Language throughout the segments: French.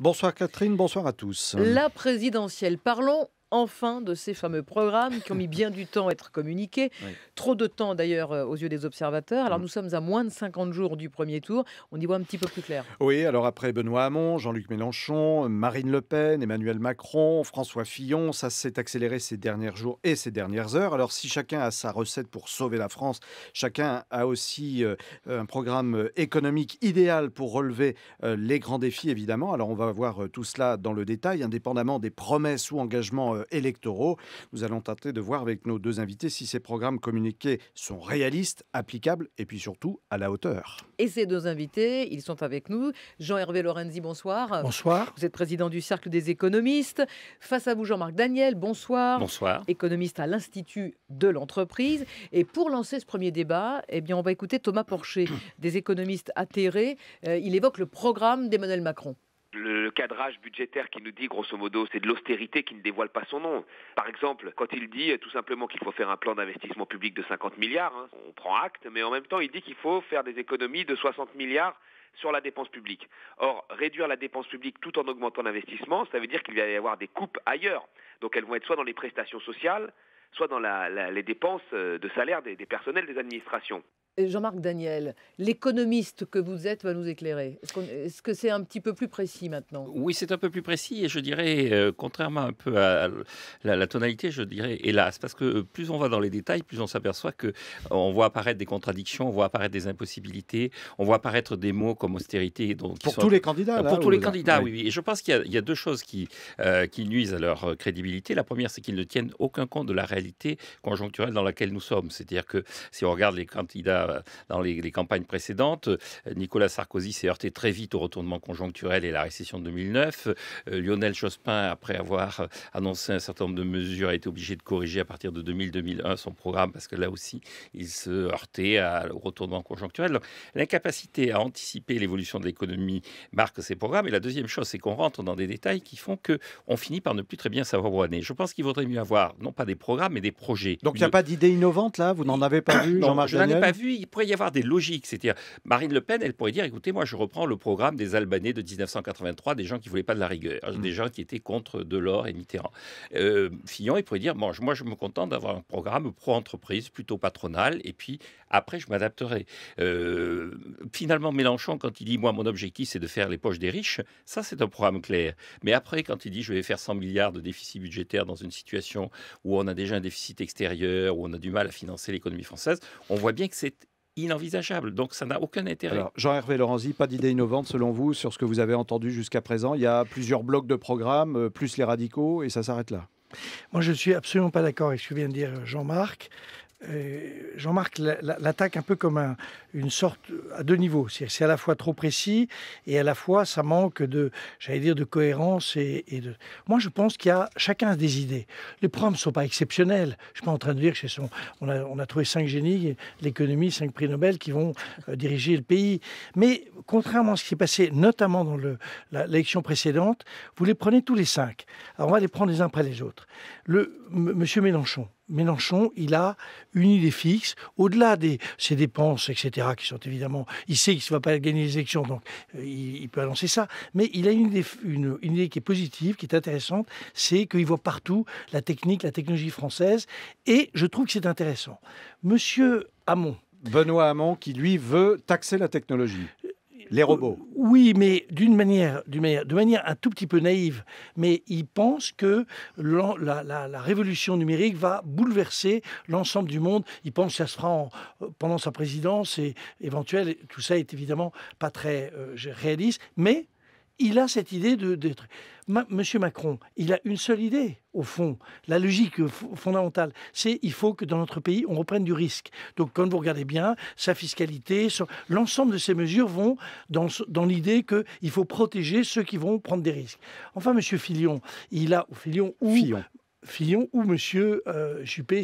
Bonsoir Catherine, bonsoir à tous. La présidentielle, parlons enfin de ces fameux programmes qui ont mis bien du temps à être communiqués. Oui. Trop de temps d'ailleurs aux yeux des observateurs. Alors nous sommes à moins de 50 jours du premier tour. On y voit un petit peu plus clair. Oui, alors après Benoît Hamon, Jean-Luc Mélenchon, Marine Le Pen, Emmanuel Macron, François Fillon, ça s'est accéléré ces derniers jours et ces dernières heures. Alors si chacun a sa recette pour sauver la France, chacun a aussi un programme économique idéal pour relever les grands défis évidemment. Alors on va voir tout cela dans le détail, indépendamment des promesses ou engagements électoraux. Nous allons tenter de voir avec nos deux invités si ces programmes communiqués sont réalistes, applicables et puis surtout à la hauteur. Et ces deux invités, ils sont avec nous. Jean-Hervé Lorenzi, bonsoir. Bonsoir. Vous êtes président du Cercle des économistes. Face à vous, Jean-Marc Daniel, bonsoir. Bonsoir. Économiste à l'Institut de l'entreprise. Et pour lancer ce premier débat, eh bien, on va écouter Thomas Porcher, des économistes atterrés. Il évoque le programme d'Emmanuel Macron. Le cadrage budgétaire qui nous dit, grosso modo, c'est de l'austérité qui ne dévoile pas son nom. Par exemple, quand il dit tout simplement qu'il faut faire un plan d'investissement public de 50 milliards, on prend acte, mais en même temps, il dit qu'il faut faire des économies de 60 milliards sur la dépense publique. Or, réduire la dépense publique tout en augmentant l'investissement, ça veut dire qu'il va y avoir des coupes ailleurs. Donc elles vont être soit dans les prestations sociales, soit dans les dépenses de salaire des personnels des administrations. Jean-Marc Daniel, l'économiste que vous êtes va nous éclairer. Est-ce que c'est un petit peu plus précis maintenant ? Oui, c'est un peu plus précis et je dirais, contrairement un peu à la tonalité, je dirais hélas, parce que plus on va dans les détails, plus on s'aperçoit qu'on voit apparaître des contradictions, on voit apparaître des impossibilités, on voit apparaître des mots comme austérité. Pour tous les candidats là, pour tous les candidats, oui. Et je pense qu'il y a deux choses qui nuisent à leur crédibilité. La première, c'est qu'ils ne tiennent aucun compte de la réalité conjoncturelle dans laquelle nous sommes. C'est-à-dire que si on regarde les candidats dans les campagnes précédentes, Nicolas Sarkozy s'est heurté très vite au retournement conjoncturel et la récession de 2009. Lionel Jospin, après avoir annoncé un certain nombre de mesures, a été obligé de corriger à partir de 2000-2001 son programme parce que là aussi, il se heurtait au retournement conjoncturel. Donc, l'incapacité à anticiper l'évolution de l'économie marque ces programmes. Et la deuxième chose, c'est qu'on rentre dans des détails qui font qu'on finit par ne plus très bien savoir où on est. Je pense qu'il vaudrait mieux avoir, non pas des programmes, mais des projets. Donc il n'y a pas d'idée innovante là ? Vous n'en avez pas vu, Jean-Marc Daniel ? Je n'en ai pas vu. Il pourrait y avoir des logiques. C'est-à-dire, Marine Le Pen, elle pourrait dire, écoutez, moi je reprends le programme des Albanais de 1983, des gens qui ne voulaient pas de la rigueur, des gens qui étaient contre Delors et Mitterrand. Fillon, il pourrait dire, bon, moi je me contente d'avoir un programme pro-entreprise, plutôt patronal, et puis après je m'adapterai. Finalement, Mélenchon, quand il dit, moi mon objectif c'est de faire les poches des riches, ça c'est un programme clair. Mais après, quand il dit, je vais faire 100 milliards de déficit budgétaire dans une situation où on a déjà un déficit extérieur, où on a du mal à financer l'économie française, on voit bien que c'est inenvisageable. Donc, ça n'a aucun intérêt. Alors, Jean-Hervé Lorenzi, pas d'idée innovante selon vous sur ce que vous avez entendu jusqu'à présent. Il y a plusieurs blocs de programmes, plus les radicaux, et ça s'arrête là. Moi, je ne suis absolument pas d'accord avec ce que vient de dire Jean-Marc. Jean-Marc l'attaque un peu comme une sorte à deux niveaux. C'est à la fois trop précis et à la fois ça manque de cohérence Moi, je pense qu'il y a chacun des idées. Les programmes ne sont pas exceptionnels. Je ne suis pas en train de dire qu'on a trouvé 5 génies, l'économie, 5 prix Nobel qui vont diriger le pays. Mais contrairement à ce qui s'est passé, notamment dans l'élection précédente, vous les prenez tous les 5. Alors, on va les prendre les uns après les autres. Monsieur Mélenchon, il a une idée fixe, au-delà de ses dépenses, etc., qui sont évidemment... Il sait qu'il ne va pas gagner les élections, donc il peut annoncer ça. Mais il a une idée qui est positive, qui est intéressante, c'est qu'il voit partout la technologie française. Et je trouve que c'est intéressant. Monsieur Hamon... Benoît Hamon, qui lui veut taxer la technologie. Les robots. Oui, mais de manière un tout petit peu naïve. Mais il pense que la révolution numérique va bouleverser l'ensemble du monde. Il pense que ça se fera pendant sa présidence et éventuelle. Tout ça est évidemment pas très réaliste. Mais il a cette idée d'être... Monsieur Macron, il a une seule idée, au fond. La logique fondamentale, c'est qu'il faut que dans notre pays, on reprenne du risque. Donc, quand vous regardez bien, sa fiscalité, l'ensemble de ces mesures vont dans l'idée qu'il faut protéger ceux qui vont prendre des risques. Enfin, Monsieur Fillon, Fillon ou Monsieur Juppé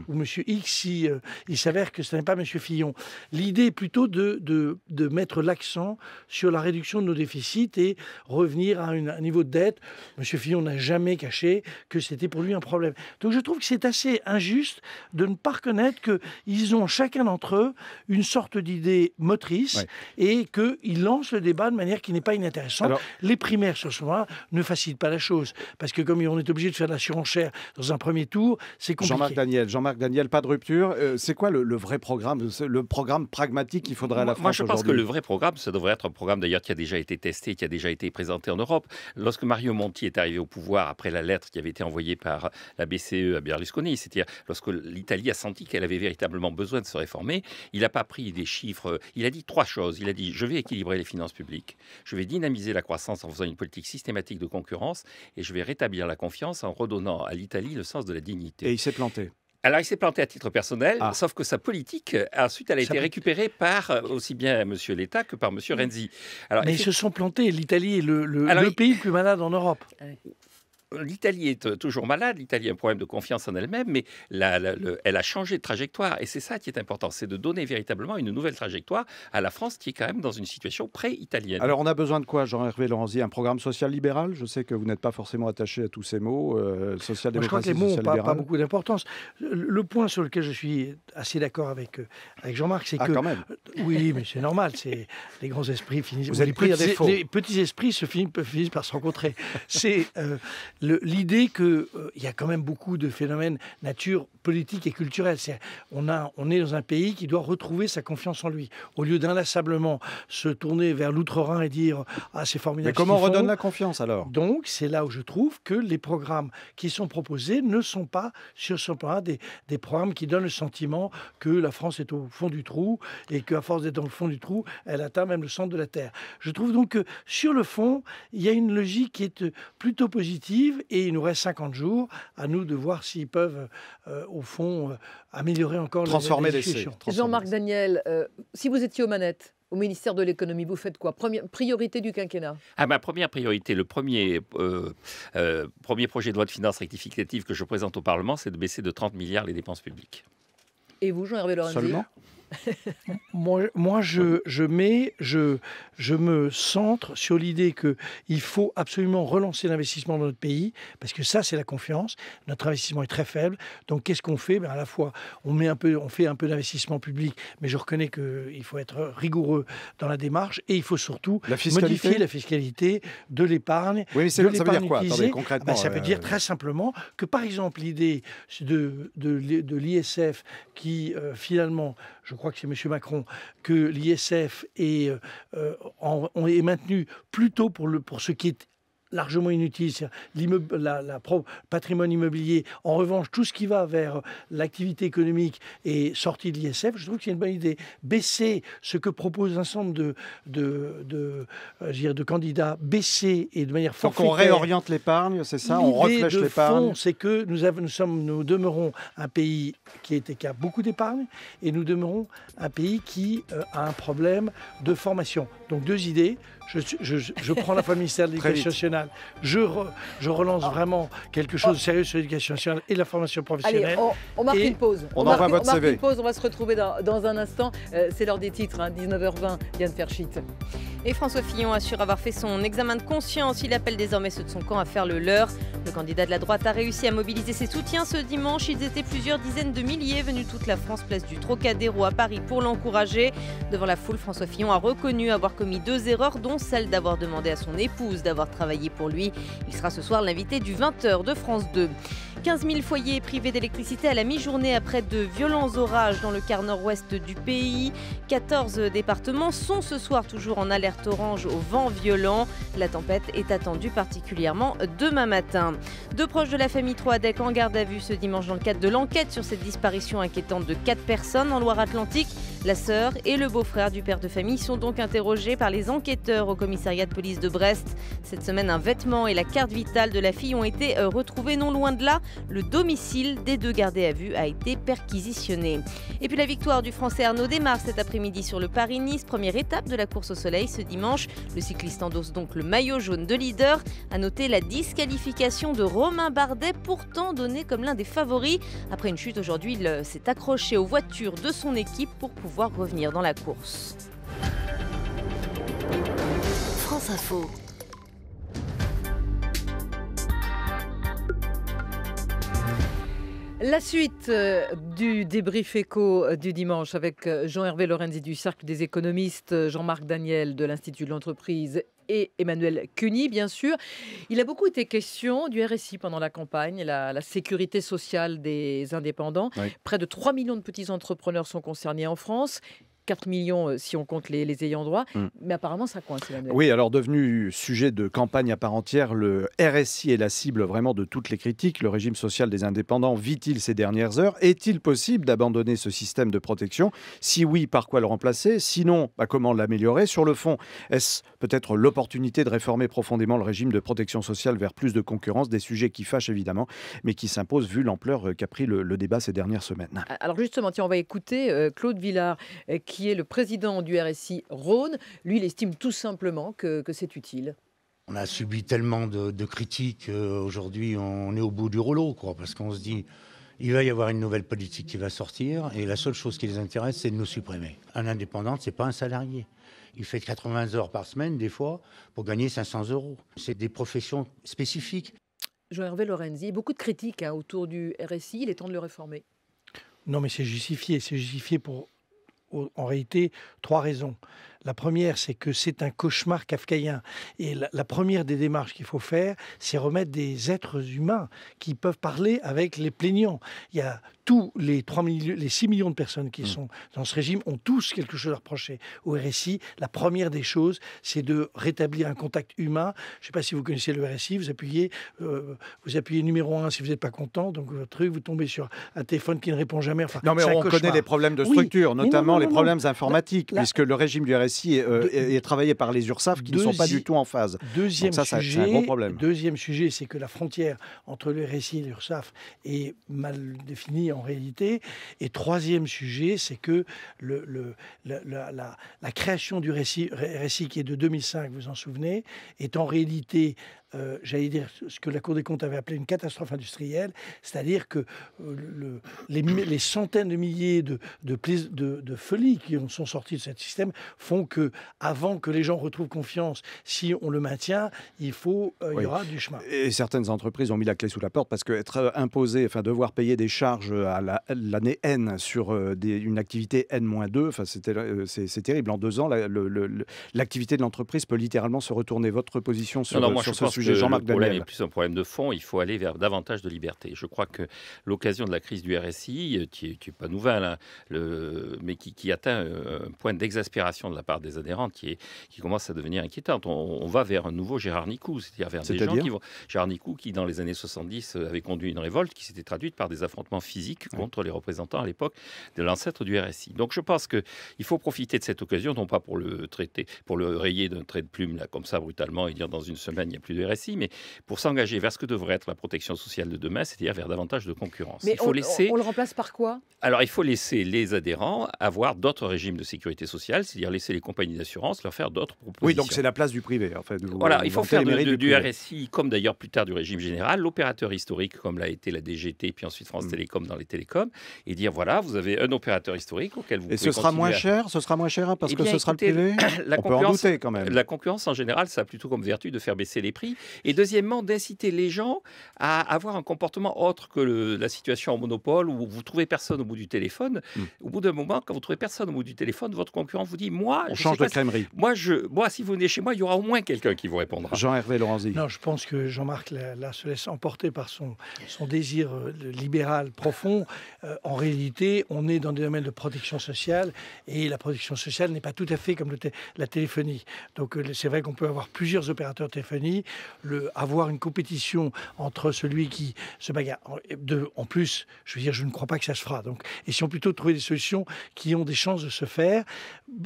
ou Monsieur X si il s'avère que ce n'est pas Monsieur Fillon. L'idée est plutôt de mettre l'accent sur la réduction de nos déficits et revenir à un niveau de dette. Monsieur Fillon n'a jamais caché que c'était pour lui un problème. Donc je trouve que c'est assez injuste de ne pas reconnaître qu'ils ont chacun d'entre eux une sorte d'idée motrice et qu'ils lancent le débat de manière qui n'est pas inintéressante. Alors, les primaires sur ce moment ne facilitent pas la chose parce que comme on est obligé de faire de la surenchère dans un premier tour, c'est compliqué. Jean-Marc Daniel, pas de rupture. C'est quoi le vrai programme, le programme pragmatique qu'il faudrait à la France Moi, je pense que aujourd'hui? le vrai programme, ça devrait être un programme d'ailleurs qui a déjà été testé, qui a déjà été présenté en Europe. Lorsque Mario Monti est arrivé au pouvoir après la lettre qui avait été envoyée par la BCE à Berlusconi, c'est-à-dire lorsque l'Italie a senti qu'elle avait véritablement besoin de se réformer, il n'a pas pris des chiffres. Il a dit 3 choses. Il a dit: je vais équilibrer les finances publiques, je vais dynamiser la croissance en faisant une politique systématique de concurrence et je vais rétablir la confiance en redonnant à l'Italie le sens de la dignité. Et il s'est planté. Alors, il s'est planté à titre personnel, sauf que sa politique, ensuite, elle a été récupérée par aussi bien M. Letta que par M. Renzi. Alors, mais ils se sont plantés. L'Italie est le pays le plus malade en Europe. L'Italie est toujours malade, l'Italie a un problème de confiance en elle-même, mais elle a changé de trajectoire. Et c'est ça qui est important, c'est de donner véritablement une nouvelle trajectoire à la France qui est quand même dans une situation pré-italienne. Alors on a besoin de quoi, Jean-Hervé Lorenzi? Un programme social-libéral? Je sais que vous n'êtes pas forcément attaché à tous ces mots. Social-démocratie, je crois que les mots n'ont pas beaucoup d'importance. Le point sur lequel je suis assez d'accord avec Jean-Marc, c'est que... quand même. Oui, mais c'est normal, les grands esprits finissent... Vous êtes pris à défaut. Les petits esprits finissent par se rencontrer. C'est... l'idée qu'il y a quand même beaucoup de phénomènes nature politique et culturelle. On est dans un pays qui doit retrouver sa confiance en lui. Au lieu d'inlassablement se tourner vers l'outre-Rhin et dire « Ah, c'est formidable ». Mais comment on redonne la confiance alors? Donc, c'est là où je trouve que les programmes qui sont proposés ne sont pas sur ce point des programmes qui donnent le sentiment que la France est au fond du trou et qu'à force d'être dans le fond du trou, elle atteint même le centre de la Terre. Je trouve donc que sur le fond, il y a une logique qui est plutôt positive et il nous reste 50 jours à nous de voir s'ils peuvent, au fond, améliorer encore transformer les situations. Jean-Marc Daniel, si vous étiez aux manettes, au ministère de l'économie, vous faites quoi? Priorité du quinquennat? Ma première priorité, le premier projet de loi de finances rectificative que je présente au Parlement, c'est de baisser de 30 milliards les dépenses publiques. Et vous, Jean-Hervé Lorenzi? Seulement? Moi, je me centre sur l'idée qu'il faut absolument relancer l'investissement dans notre pays, parce que ça, c'est la confiance. Notre investissement est très faible. Donc, qu'est-ce qu'on fait? À la fois, on fait un peu d'investissement public, mais je reconnais qu'il faut être rigoureux dans la démarche et il faut surtout modifier la fiscalité de l'épargne. Oui, mais ça veut dire quoi? Attendez, concrètement, ça veut dire très simplement que, par exemple, l'idée de l'ISF qui, finalement, je crois que c'est M. Macron, que l'ISF est maintenu plutôt pour ce qui est largement inutile, c'est patrimoine immobilier. En revanche, tout ce qui va vers l'activité économique est sorti de l'ISF. Je trouve que c'est une bonne idée. Baisser ce que propose un certain nombre de candidats, baisser et de manière forfaitaire. Donc on réoriente l'épargne, c'est ça? On reflèche l'épargne. Fond, c'est que nous demeurons un pays qui a beaucoup d'épargne et nous demeurons un pays qui a un problème de formation. Donc 2 idées. Je prends la fois le ministère de l'Éducation nationale. Je relance vraiment quelque chose de sérieux sur l'éducation nationale et la formation professionnelle. Allez, on marque une pause. On envoie votre CV. On marque une pause, on va se retrouver dans un instant. C'est l'heure des titres, 19h20, Yann Ferchit. Et François Fillon assure avoir fait son examen de conscience. Il appelle désormais ceux de son camp à faire le leur. Le candidat de la droite a réussi à mobiliser ses soutiens ce dimanche. Ils étaient plusieurs dizaines de milliers venus de toute la France, place du Trocadéro à Paris pour l'encourager. Devant la foule, François Fillon a reconnu avoir commis 2 erreurs, dont celle d'avoir demandé à son épouse d'avoir travaillé pour lui. Il sera ce soir l'invité du 20h de France 2. 15 000 foyers privés d'électricité à la mi-journée après de violents orages dans le quart nord-ouest du pays. 14 départements sont ce soir toujours en alerte orange au vent violent. La tempête est attendue particulièrement demain matin. 2 proches de la famille Troadec en garde à vue ce dimanche dans le cadre de l'enquête sur cette disparition inquiétante de 4 personnes en Loire-Atlantique. La sœur et le beau-frère du père de famille sont donc interrogés par les enquêteurs au commissariat de police de Brest. Cette semaine, un vêtement et la carte vitale de la fille ont été retrouvés non loin de là. Le domicile des deux gardés à vue a été perquisitionné. Et puis la victoire du Français Arnaud Démare cet après-midi sur le Paris-Nice, première étape de la course au soleil ce dimanche. Le cycliste endosse donc le maillot jaune de leader. À noter la disqualification de Romain Bardet, pourtant donné comme l'un des favoris. Après une chute aujourd'hui, il s'est accroché aux voitures de son équipe pour pouvoir revenir dans la course. France Info. La suite du débrief éco du dimanche avec Jean-Hervé Lorenzi du Cercle des économistes, Jean-Marc Daniel de l'Institut de l'entreprise et Emmanuel Cuny, bien sûr. Il a beaucoup été question du RSI pendant la campagne, la sécurité sociale des indépendants. Oui. Près de 3 millions de petits entrepreneurs sont concernés en France. 4 millions si on compte les ayants droit, mais apparemment ça coince. Oui, alors devenu sujet de campagne à part entière, le RSI est la cible vraiment de toutes les critiques. Le régime social des indépendants vit-il ces dernières heures? Est-il possible d'abandonner ce système de protection? Si oui, par quoi le remplacer? Sinon, comment l'améliorer? Sur le fond, est-ce peut-être l'opportunité de réformer profondément le régime de protection sociale vers plus de concurrence? Des sujets qui fâchent évidemment, mais qui s'imposent vu l'ampleur qu'a pris le débat ces dernières semaines. Alors justement, tiens, on va écouter Claude Villard, qui est le président du RSI Rhône. Lui, il estime tout simplement que c'est utile. On a subi tellement de critiques. Aujourd'hui, on est au bout du rouleau, quoi, parce qu'on se dit il va y avoir une nouvelle politique qui va sortir et la seule chose qui les intéresse, c'est de nous supprimer. Un indépendant, c'est pas un salarié. Il fait 80 heures par semaine, des fois, pour gagner 500 €. C'est des professions spécifiques. Jean-Hervé Lorenzi, beaucoup de critiques autour du RSI. Il est temps de le réformer. Non, mais c'est justifié. C'est justifié pour... En réalité, 3 raisons. La première, c'est que c'est un cauchemar kafkaïen. Et la première des démarches qu'il faut faire, c'est remettre des êtres humains qui peuvent parler avec les plaignants. Il y a tous les 6 millions de personnes qui sont dans ce régime ont tous quelque chose à reprocher au RSI. La première des choses, c'est de rétablir un contact humain. Je ne sais pas si vous connaissez le RSI, vous appuyez numéro 1 si vous n'êtes pas content. Donc votre truc, vous tombez sur un téléphone qui ne répond jamais. Enfin, non, mais on connaît les problèmes de structure, notamment les problèmes informatiques, puisque le régime du RSI est travaillé par les URSSAF qui ne sont pas du tout en phase. Deuxième Donc ça, c'est un gros problème. Deuxième sujet, c'est que la frontière entre le RSI et l'URSSAF est mal définie en réalité. Et troisième sujet, c'est que la création du RSI qui est de 2005, vous vous en souvenez, est en réalité... j'allais dire ce que la Cour des comptes avait appelé une catastrophe industrielle, c'est-à-dire que les centaines de milliers de folies qui sont sorties de ce système font que, avant que les gens retrouvent confiance, si on le maintient, il y aura du chemin. Et certaines entreprises ont mis la clé sous la porte parce qu'être imposé, devoir payer des charges à l'année N sur une activité N-2, c'est terrible. En 2 ans, l'activité de l'entreprise peut littéralement se retourner. Votre position sur ce sujet? Le problème est plus un problème de fond. Il faut aller vers davantage de liberté. Je crois que l'occasion de la crise du RSI, qui n'est pas nouvelle, hein, mais qui atteint un point d'exaspération de la part des adhérents qui commence à devenir inquiétante. On va vers un nouveau Gérard Nicou, c'est-à-dire vers des gens qui vont... Gérard Nicou, qui dans les années 70 avait conduit une révolte qui s'était traduite par des affrontements physiques contre les représentants à l'époque de l'ancêtre du RSI. Donc je pense qu'il faut profiter de cette occasion, non pas pour le traiter, pour le rayer d'un trait de plume là, comme ça brutalement et dire dans une semaine il n'y a plus de RSI, mais pour s'engager vers ce que devrait être la protection sociale de demain, c'est-à-dire vers davantage de concurrence. Mais on le remplace par quoi? Alors, il faut laisser les adhérents avoir d'autres régimes de sécurité sociale, c'est-à-dire laisser les compagnies d'assurance leur faire d'autres propositions. Oui, donc c'est la place du privé. En fait, voilà, il faut faire du RSI, comme d'ailleurs plus tard du régime général, l'opérateur historique, comme l'a été la DGT, puis ensuite France Télécom dans les télécoms, et dire voilà, vous avez un opérateur historique auquel vous pouvez ce sera moins cher? Ce sera moins cher parce que ce sera le privé? On peut en douter quand même. La concurrence, en général, ça a plutôt comme vertu de faire baisser les prix. Et deuxièmement, d'inciter les gens à avoir un comportement autre que la situation en monopole où vous trouvez personne au bout du téléphone. Au bout d'un moment, quand vous trouvez personne au bout du téléphone, votre concurrent vous dit on change de crèmerie. Moi, si vous venez chez moi, il y aura au moins quelqu'un qui vous répondra. Jean-Hervé Lorenzi. Non, je pense que Jean-Marc là se laisse emporter par son désir libéral profond. En réalité, on est dans des domaines de protection sociale et la protection sociale n'est pas tout à fait comme la téléphonie. Donc c'est vrai qu'on peut avoir plusieurs opérateurs de téléphonie. avoir une compétition entre celui qui se bagarre. En plus, je veux dire, je ne crois pas que ça se fera. Donc, essayons plutôt de trouver des solutions qui ont des chances de se faire.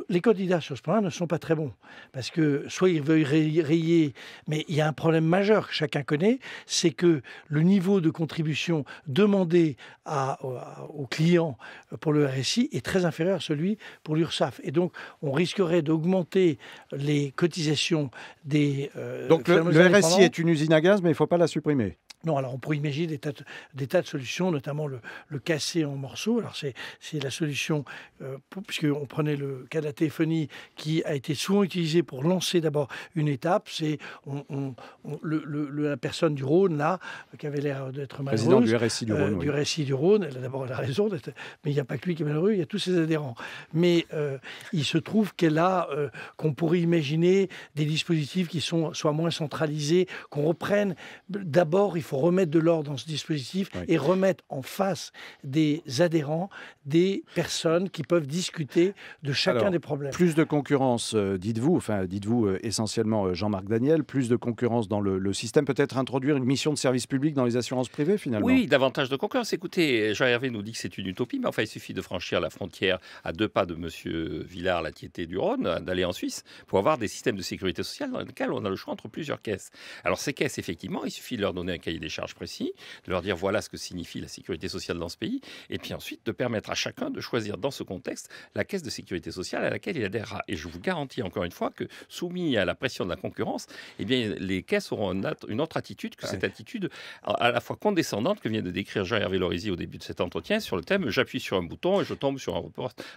Les candidats sur ce point ne sont pas très bons. Parce que soit ils veulent rayer, mais il y a un problème majeur que chacun connaît, c'est que le niveau de contribution demandé aux clients pour le RSI est très inférieur à celui pour l'URSSAF. Et donc, on risquerait d'augmenter les cotisations des... donc le RSI est une usine à gaz, mais il ne faut pas la supprimer. Non, alors on pourrait imaginer des tas de solutions, notamment le casser en morceaux. Alors c'est la solution, puisqu'on prenait le cas de la téléphonie qui a été souvent utilisé pour lancer d'abord une étape. C'est la personne du Rhône, là, qui avait l'air d'être malheureuse. Président du RSI du Rhône. Du RSI du Rhône, elle a raison, mais il n'y a pas que lui qui est malheureux, il y a tous ses adhérents. Mais il se trouve qu'on pourrait imaginer des dispositifs qui soient moins centralisés, qu'on reprenne. D'abord, il faut remettre de l'ordre dans ce dispositif et remettre en face des adhérents des personnes qui peuvent discuter de chacun des problèmes. Plus de concurrence, dites-vous essentiellement Jean-Marc Daniel, plus de concurrence dans le système, peut-être introduire une mission de service public dans les assurances privées finalement. Oui, davantage de concurrence. Écoutez, Jean-Hervé nous dit que c'est une utopie, mais enfin il suffit de franchir la frontière à 2 pas de M. Villars, la Tieté du Rhône, d'aller en Suisse pour avoir des systèmes de sécurité sociale dans lesquels on a le choix entre plusieurs caisses. Alors ces caisses, effectivement, il suffit de leur donner un cahier des charges précis, de leur dire voilà ce que signifie la sécurité sociale dans ce pays, et puis ensuite de permettre à chacun de choisir dans ce contexte la caisse de sécurité sociale à laquelle il adhérera. Et je vous garantis encore une fois que soumis à la pression de la concurrence, eh bien, les caisses auront une autre attitude que cette attitude à la fois condescendante que vient de décrire Jean-Hervé Lorézy au début de cet entretien sur le thème j'appuie sur un bouton et je tombe sur un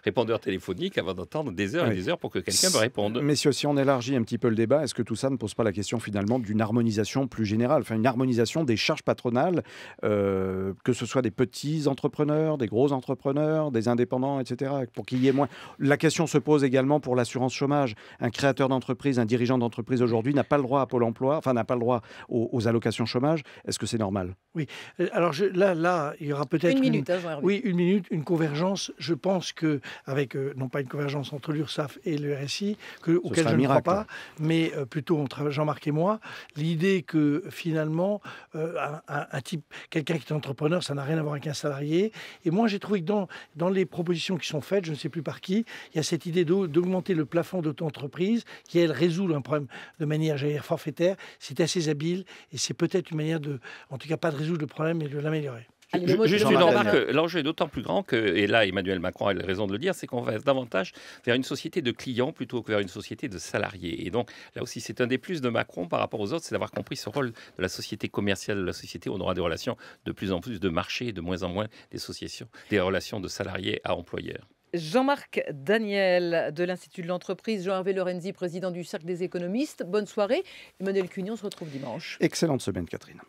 répondeur téléphonique avant d'attendre des heures et des heures pour que quelqu'un me réponde. Messieurs, si on élargit un petit peu le débat, est-ce que tout ça ne pose pas la question finalement d'une harmonisation plus générale, enfin une harmonisation des charges patronales, que ce soit des petits entrepreneurs, des gros entrepreneurs, des indépendants, etc., pour qu'il y ait moins... La question se pose également pour l'assurance chômage. Un créateur d'entreprise, un dirigeant d'entreprise aujourd'hui n'a pas le droit à Pôle emploi, enfin n'a pas le droit aux allocations chômage. Est-ce que c'est normal? Oui. Alors là, il y aura peut-être une minute, une minute, une convergence. Je pense que avec non pas une convergence entre l'URSSAF et le RSI, auquel je ne crois pas, mais plutôt entre Jean-Marc et moi, l'idée que finalement quelqu'un qui est entrepreneur, ça n'a rien à voir avec un salarié. Et moi, j'ai trouvé que dans les propositions qui sont faites, je ne sais plus par qui, il y a cette idée d'augmenter le plafond d'auto-entreprise qui, elle, résout un problème de manière, j'allais dire, forfaitaire. C'est assez habile et c'est peut-être une manière en tout cas pas de résoudre le problème, mais de l'améliorer. Juste une remarque, l'enjeu est d'autant plus grand que, et là Emmanuel Macron a raison de le dire, c'est qu'on va davantage vers une société de clients plutôt que vers une société de salariés. Et donc là aussi c'est un des plus de Macron par rapport aux autres, c'est d'avoir compris ce rôle de la société commerciale, de la société où on aura des relations de plus en plus de marché et de moins en moins des relations de salariés à employeurs. Jean-Marc Daniel de l'Institut de l'entreprise, Jean-Hervé Lorenzi, président du Cercle des économistes. Bonne soirée. Emmanuel Cuny, on se retrouve dimanche. Excellente semaine, Catherine.